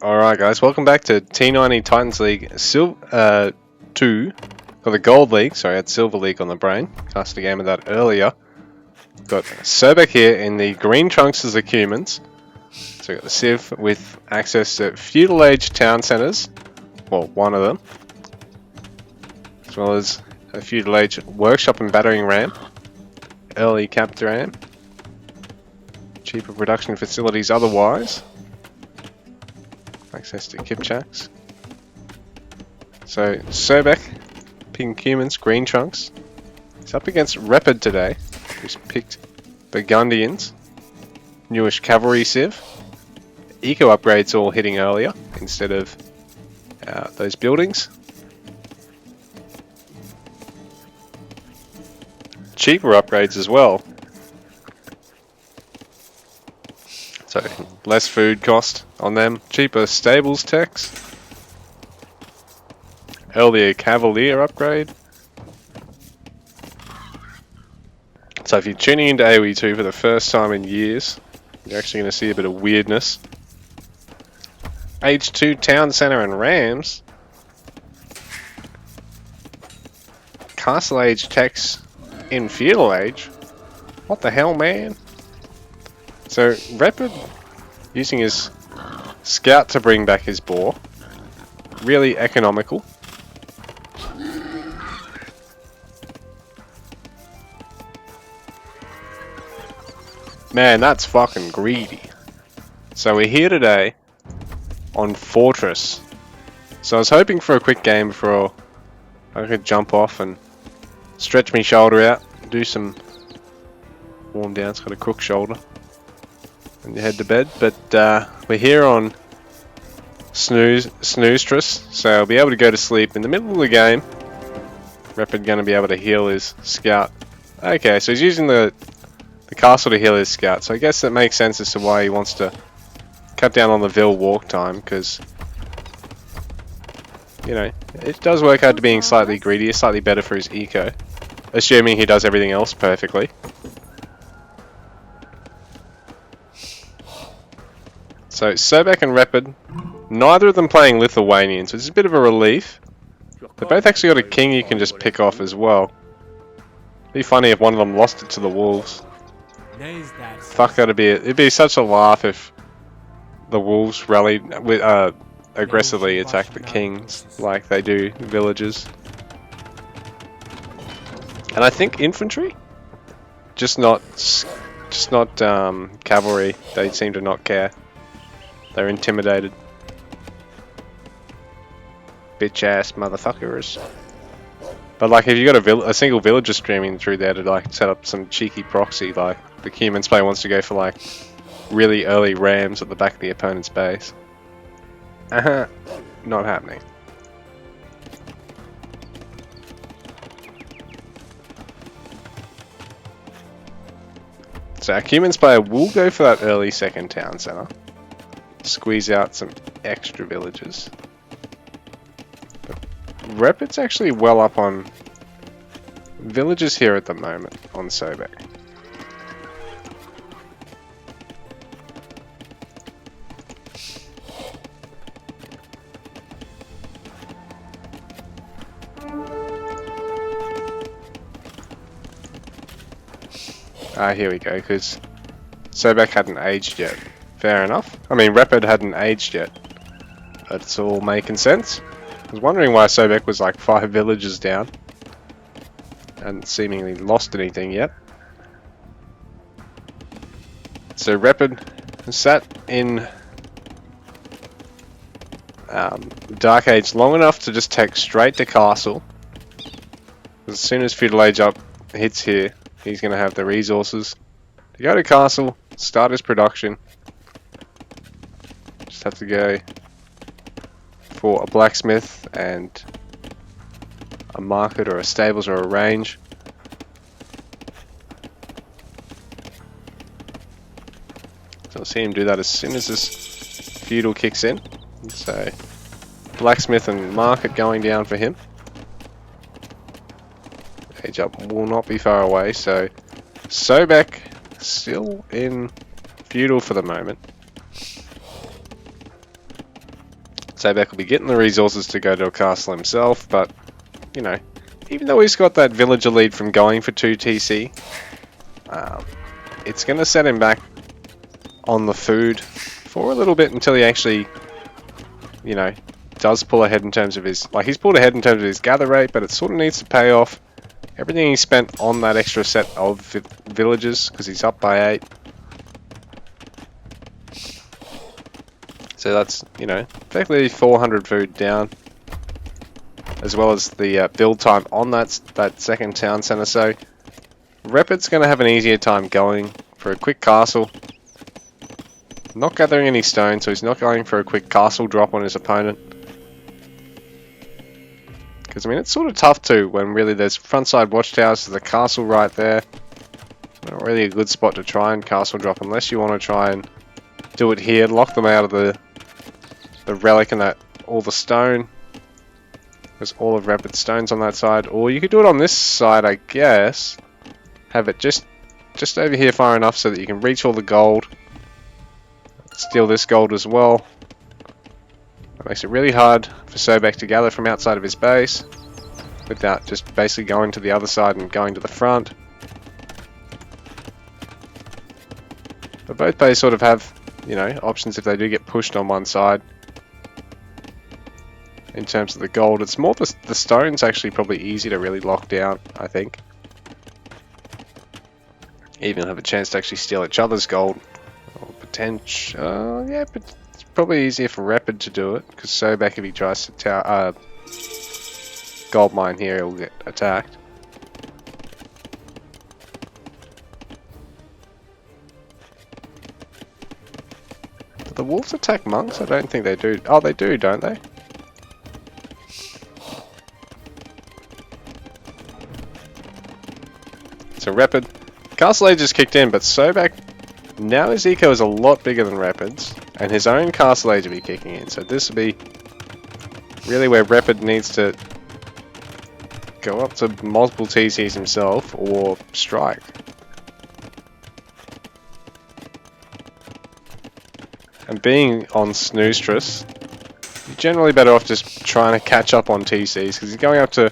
Alright guys, welcome back to T90 Titans League 2, or the Gold League, sorry I had Silver League on the brain, cast a game of that earlier. Got Sobek here in the green trunks as the humans, so we've got the Civ with access to feudal age town centres, well one of them, as well as a feudal age workshop and battering ram, early capped ram, cheaper production facilities otherwise. Access to Kipchaks. So Sobek, pink humans, green trunks. He's up against Repard today, who's picked Burgundians, newish cavalry civ. Eco upgrades all hitting earlier instead of those buildings. Cheaper upgrades as well. So less food cost on them, cheaper stables techs, earlier cavalier upgrade. So if you're tuning into AoE 2 for the first time in years, you're actually going to see a bit of weirdness. Age 2 town centre and rams. Castle age techs in feudal age. What the hell, man? So Repard using his scout to bring back his boar, really economical. Man, that's fucking greedy. So we're here today on Fortress. So I was hoping for a quick game before I could jump off and stretch my shoulder out, do some warm down. It's got a crook shoulder. And you head to bed, but we're here on Snoostress, so I'll be able to go to sleep in the middle of the game. Repard going to be able to heal his scout. Okay, so he's using the castle to heal his scout, so I guess that makes sense as to why he wants to cut down on the Vil walk time, because, you know, it does work out to being slightly greedier, slightly better for his eco, assuming he does everything else perfectly. So Sobek and Repard, neither of them playing Lithuanian, so it's a bit of a relief. They both actually got a king you can just pick off as well. It'd be funny if one of them lost it to the wolves. Fuck, it'd be such a laugh if the wolves rallied with aggressively attack the kings like they do villagers. And I think infantry, just not cavalry. They seem to not care. They're intimidated. Bitch ass motherfuckers. But like if you got a single villager streaming through there to like set up some cheeky proxy, like the humans player wants to go for like really early rams at the back of the opponent's base. Not happening. So our humans player will go for that early second town centre. Squeeze out some extra villagers. But Repard's actually well up on villagers here at the moment on Sobek. Here we go, because Sobek hadn't aged yet. Fair enough. I mean, Repard hadn't aged yet. It's all making sense. I was wondering why Sobek was like 5 villages down. Hadn't seemingly lost anything yet. So Repard sat in Dark Age long enough to just take straight to Castle. As soon as Feudal Age up hits here, he's going to have the resources to go to Castle, start his production. Just have to go for a blacksmith and a market or a stables or a range. So I'll see him do that as soon as this feudal kicks in. So blacksmith and market going down for him. Age up will not be far away, so Sobek still in feudal for the moment. Sobek will be getting the resources to go to a castle himself, but, you know, even though he's got that villager lead from going for 2 TC, it's going to set him back on the food for a little bit until he actually, you know, does pull ahead in terms of his, like, he's pulled ahead in terms of his gather rate, but it sort of needs to pay off everything he spent on that extra set of villagers, because he's up by 8. So that's, you know, effectively 400 food down, as well as the build time on that second town centre. So Repard's going to have an easier time going for a quick castle. Not gathering any stone, so he's not going for a quick castle drop on his opponent. Because, I mean, it's sort of tough too, when really there's frontside watchtowers to the castle right there. Not really a good spot to try and castle drop, unless you want to try and do it here, lock them out of the relic and that, all the stone. There's all of Repard's stones on that side. Or you could do it on this side, I guess. Have it just over here far enough so that you can reach all the gold. Steal this gold as well. That makes it really hard for Sobek to gather from outside of his base without just basically going to the other side and going to the front. But both bases sort of have, you know, options if they do get pushed on one side. In terms of the gold, it's more the stone's actually probably easy to really lock down, I think. Even have a chance to actually steal each other's gold. Or potential, yeah, but it's probably easier for Repard to do it, because Sobek, if he tries to gold mine here, he'll get attacked. Do the wolves attack monks? I don't think they do. Oh, they do, don't they? So Repard, Castle Age has kicked in, but Sobek, now his eco is a lot bigger than Repard's, and his own Castle Age will be kicking in. So this will be really where Repard needs to go up to multiple TCs himself or strike. And being on Snoostress, you're generally better off just trying to catch up on TCs, because he's going up to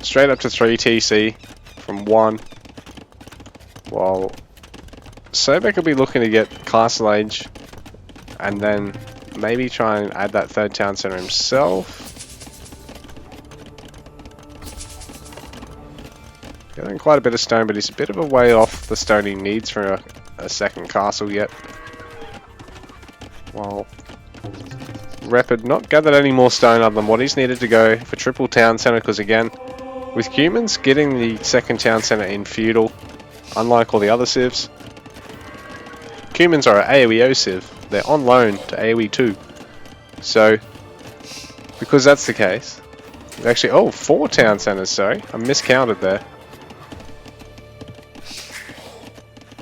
straight up to 3 TC from 1, while Sobek will be looking to get Castle Age and then maybe try and add that third town centre himself. Getting quite a bit of stone, but he's a bit of a way off the stone he needs for a second castle yet. While Repard not gathered any more stone other than what he's needed to go for triple town centre, because again, with humans getting the second town centre in feudal, unlike all the other civs, humans are an AoEO civ. They're on loan to AoE 2. So, because that's the case, actually, oh, 4 town centres, sorry, I miscounted there.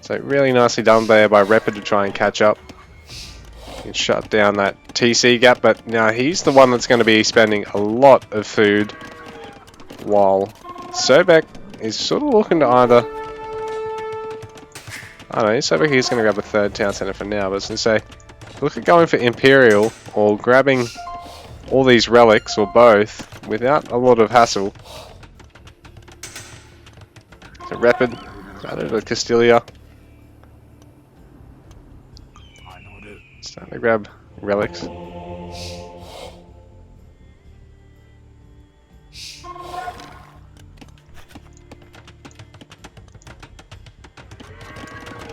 So really nicely done there by Repard to try and catch up and shut down that TC gap, but now he's the one that's going to be spending a lot of food, while Sobek is sort of looking to either, I don't know, Sobek is going to grab a third town centre for now, but I was going to say, look at going for Imperial or grabbing all these relics or both without a lot of hassle. So Repard, added to Castilia. Starting to grab relics.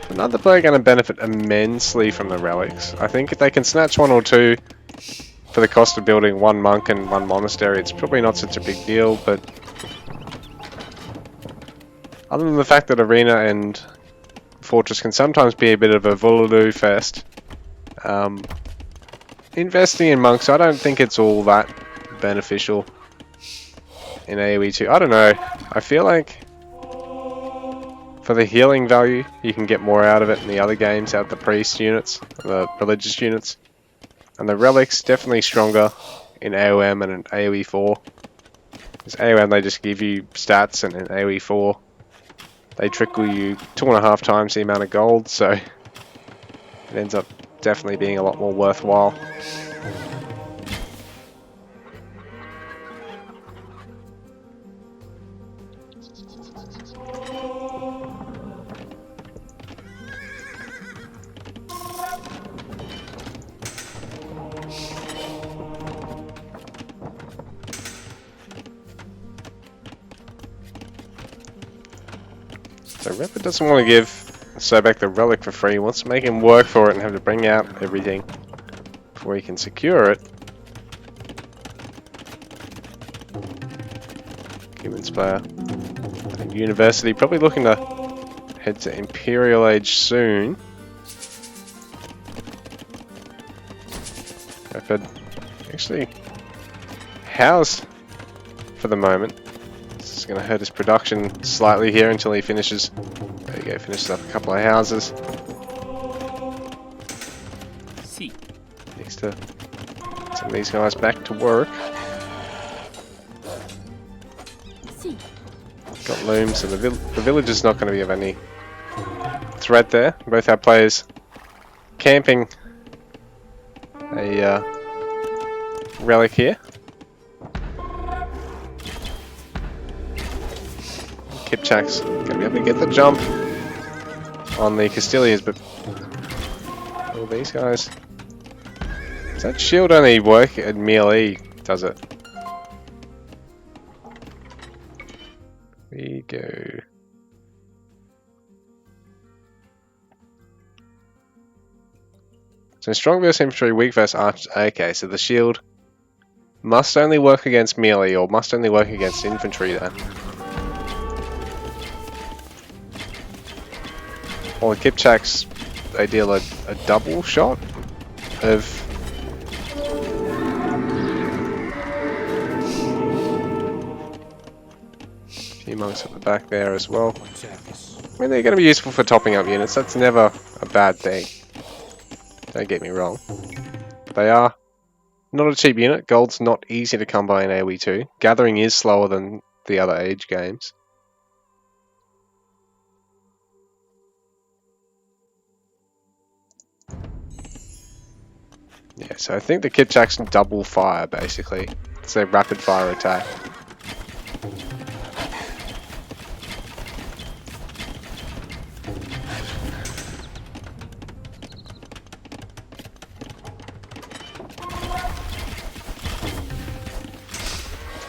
Another player going to benefit immensely from the relics. I think if they can snatch 1 or 2 for the cost of building 1 monk and 1 monastery, it's probably not such a big deal, but other than the fact that Arena and Fortress can sometimes be a bit of a voodoo fest, investing in monks, I don't think it's all that beneficial in AoE 2. I don't know, I feel like for the healing value, you can get more out of it in the other games, out of the priest units, the religious units. And the relics, definitely stronger in AOM and in AoE 4. Because AOM, they just give you stats, and in AoE 4, they trickle you 2.5 times the amount of gold, so it ends up definitely being a lot more worthwhile. So Repard doesn't want to give Sobek the relic for free. He wants to make him work for it and have to bring out everything before he can secure it. Humans player. And University probably looking to head to Imperial Age soon. Repard actually housed for the moment. This is going to hurt his production slightly here until he finishes. There you go, finishes up a couple of houses. Next to some of these guys back to work. Got looms, so the village is not going to be of any threat there. Both our players camping a relic here. Kipchak's going to be able to get the jump on the Castilias, but all these guys. Does that shield only work at melee, does it? We go. So strong versus infantry, weak versus archers. Okay, so the shield must only work against melee, or must only work against infantry then. Well, the Kipchaks, they deal a double shot of a few monks at the back there as well. I mean, they're going to be useful for topping up units. That's never a bad thing. Don't get me wrong. They are not a cheap unit. Gold's not easy to come by in AoE 2. Gathering is slower than the other age games. Yeah, so I think the Kipchaks double fire, basically. It's a rapid fire attack.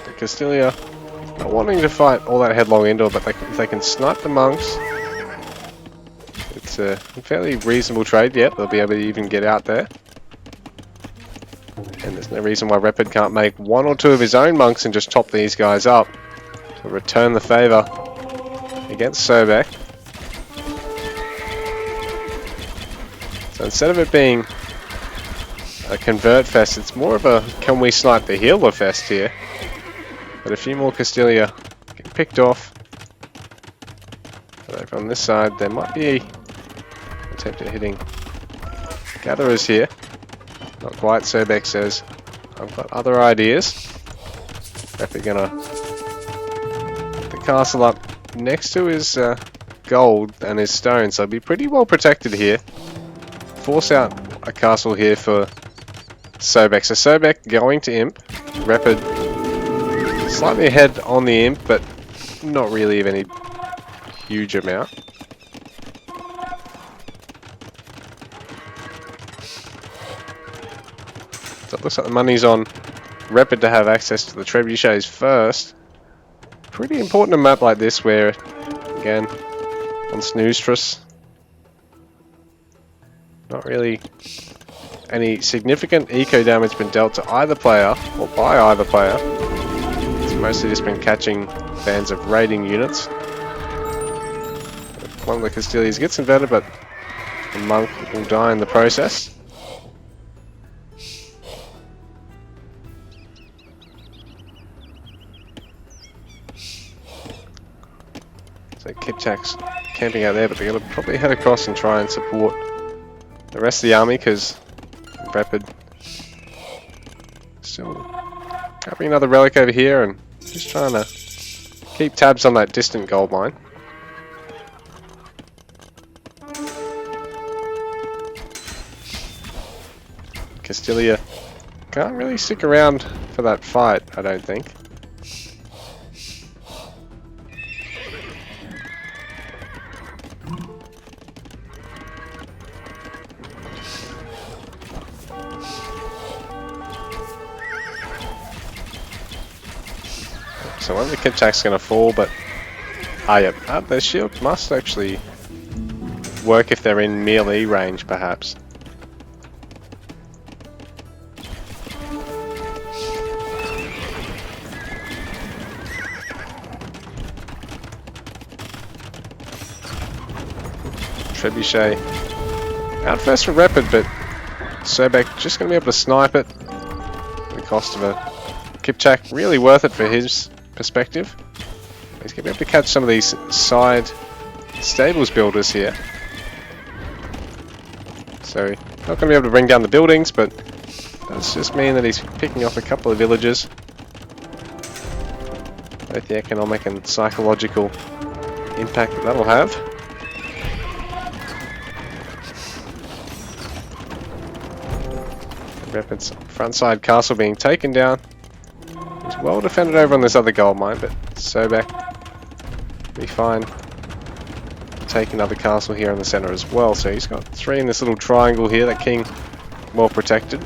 The Castilia not wanting to fight all that headlong into it, but if they can snipe the monks, it's a fairly reasonable trade. Yep, they'll be able to even get out there. And there's no reason why Repard can't make one or two of his own monks and just top these guys up to return the favour against Sobek. So instead of it being a convert fest, it's more of a can we snipe the healer fest here. But a few more Castilia get picked off. But over on this side, there might be an attempt at hitting gatherers here. Not quite. Sobek says, I've got other ideas. Repard gonna put the castle up next to his gold and his stone, so he'll be pretty well protected here. Force out a castle here for Sobek. So Sobek going to Imp. Repard slightly ahead on the Imp, but not really of any huge amount. So it looks like the money's on Repard to have access to the trebuchets first. Pretty important a map like this where, again, on Snoostris, not really any significant eco damage been dealt to either player, or by either player. It's mostly just been catching bands of raiding units. One of the Castilias gets inverted, but the monk will die in the process. So Kipchak's camping out there, but they're going to probably head across and try and support the rest of the army, because Repard still grabbing another relic over here and just trying to keep tabs on that distant gold mine. Castilia can't really stick around for that fight, I don't think. So one of the Kipchak's going to fall, but Ah, yep. Their shield must actually work if they're in melee range, perhaps. Trebuchet out first for Repard, but Sobek just going to be able to snipe it at the cost of a Kipchak. Really worth it for his perspective. He's going to be able to catch some of these side stables builders here. So, not going to be able to bring down the buildings, but does just mean that he's picking off a couple of villages. Both the economic and psychological impact that that'll have. Repard's front side castle being taken down. He's well defended over on this other gold mine, but Sobek will be fine. Take another castle here in the center as well, so he's got 3 in this little triangle here. That king well protected.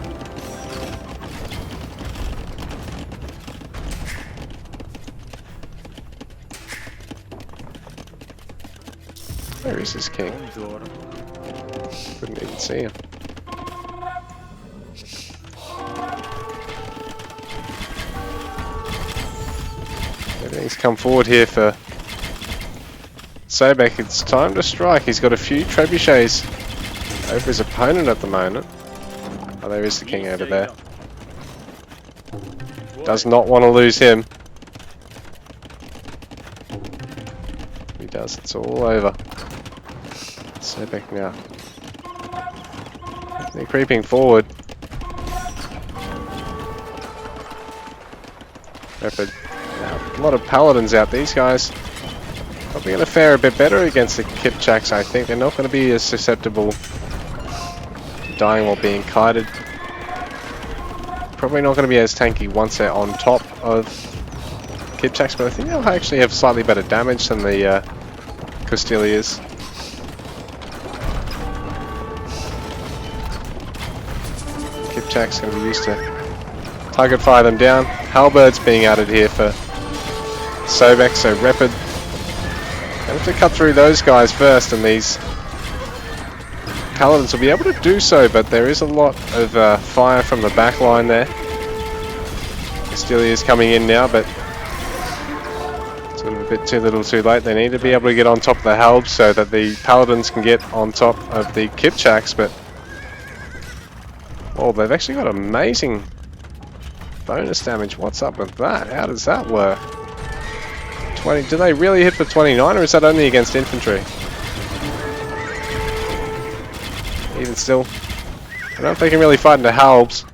Where is this king? Couldn't even see him. Everything's come forward here for Sobek. It's time to strike. He's got a few trebuchets over his opponent at the moment. Oh, there is the king over there. Does not want to lose him. He does. It's all over. Sobek now. They're creeping forward. Repard. A lot of paladins out. These guys probably going to fare a bit better against the Kipchaks, I think. They're not going to be as susceptible to dying while being kited. Probably not going to be as tanky once they're on top of Kipchaks, but I think they'll actually have slightly better damage than the Costilias. Kipchaks going to be used to target fire them down. Halberds being added here for Sobek, so Repard have to cut through those guys first, and these paladins will be able to do so, but there is a lot of fire from the back line there. Castilia is coming in now, but sort of a bit too little too late. They need to be able to get on top of the Halbs so that the paladins can get on top of the Kipchaks, but oh, they've actually got amazing bonus damage. What's up with that? How does that work? 20, do they really hit for 29, or is that only against infantry? Even still, I don't know if they can really fight into Halbs,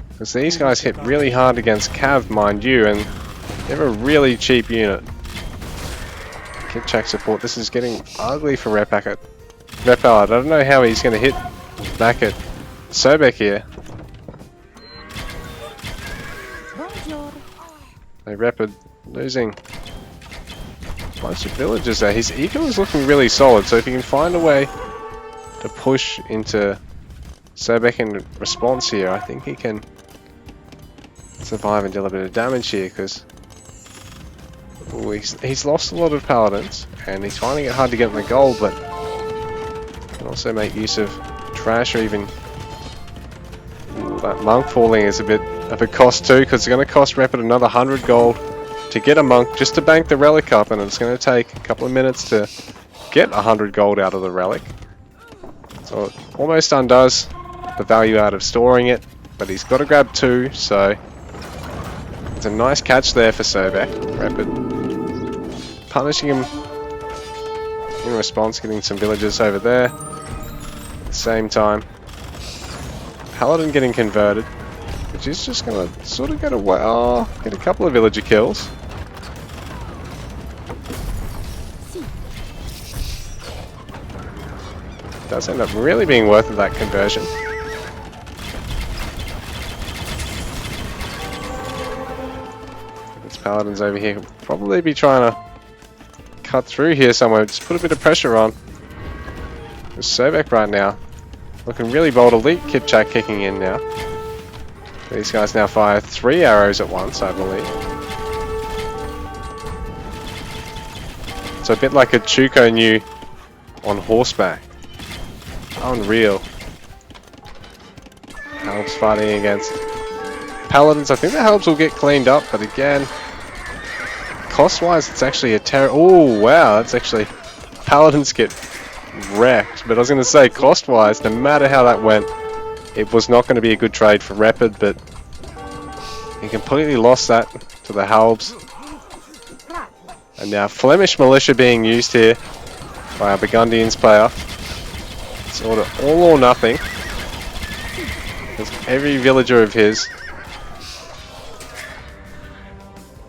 because these guys hit really hard against Cav, mind you, and they're a really cheap unit. Kipchak support. This is getting ugly for Repard. I don't know how he's going to hit back at Sobek here. Hey, Repard losing a bunch of villagers there. His eco is looking really solid, so if he can find a way to push into Sobek in response here, I think he can survive and deal a bit of damage here, because he's lost a lot of paladins and he's finding it hard to get in the gold, but can also make use of trash, or even that monk falling is a bit of a cost too, because it's going to cost Repard another 100 gold to get a monk just to bank the relic up, and it's going to take a couple of minutes to get 100 gold out of the relic. So it almost undoes the value out of storing it, but he's got to grab 2, so it's a nice catch there for Sobek. Repard punishing him in response, getting some villagers over there. At the same time, Paladin getting converted, which is just going to sort of get away. Oh, get a couple of villager kills. Does end up really being worth it, that conversion. This Paladin's over here. He'll probably be trying to cut through here somewhere. Just put a bit of pressure on. There's Sobek right now. Looking really bold. Elite Kipchak kicking in now. These guys now fire 3 arrows at once, I believe. It's a bit like a Chuko new on horseback. Unreal. Helps fighting against Paladins. I think the helps will get cleaned up, but again, cost-wise, it's actually a oh wow, that's actually Paladins get wrecked. But I was going to say, cost-wise, no matter how that went, it was not going to be a good trade for Repard, but he completely lost that to the Halbs. And now Flemish Militia being used here by our Burgundians player. It's sort of all or nothing. Because every villager of his,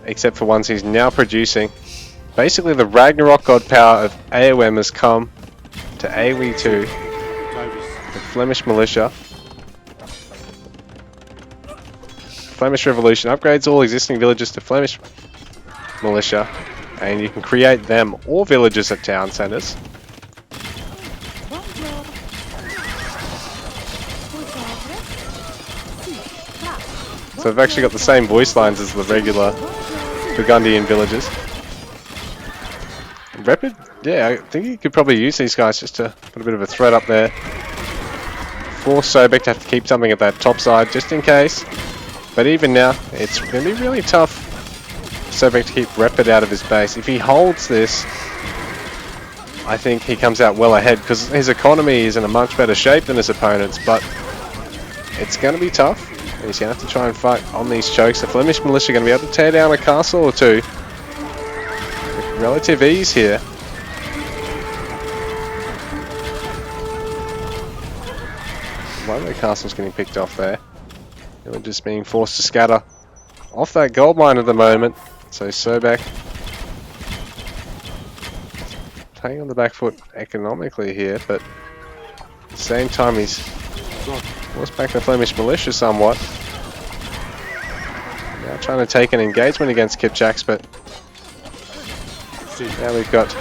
except for ones he's now producing, basically the Ragnarok god power of AOM has come to AoE 2, the Flemish Militia. Flemish Revolution upgrades all existing villages to Flemish Militia, and you can create them or villages at town centres. So they've actually got the same voice lines as the regular Burgundian villages. Repard, yeah, I think you could probably use these guys just to put a bit of a threat up there. Force Sobek to have to keep something at that top side just in case. But even now, it's going to be really tough for Sobek to keep Repard out of his base. If he holds this, I think he comes out well ahead because his economy is in a much better shape than his opponent's, but it's going to be tough. He's going to have to try and fight on these chokes. The Flemish Militia are going to be able to tear down a castle or two with relative ease here. One of the castles getting picked off there. They're just being forced to scatter off that gold mine at the moment. So Sobek playing on the back foot economically here, but at the same time he's forced back the Flemish Militia somewhat. Now trying to take an engagement against Kipchaks, but now we've got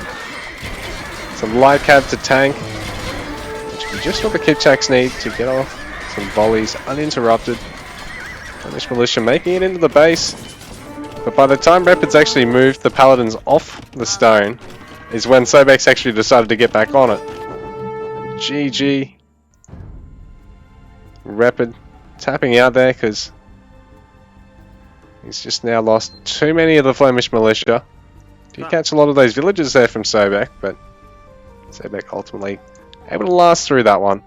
some light cab to tank, which is just what the Kipchaks need to get off some volleys uninterrupted. Flemish Militia making it into the base, but by the time Repard's actually moved the Paladins off the stone is when Sobek's actually decided to get back on it. GG. Repard tapping out there because he's just now lost too many of the Flemish Militia. Did catch a lot of those villagers there from Sobek, but Sobek ultimately able to last through that one.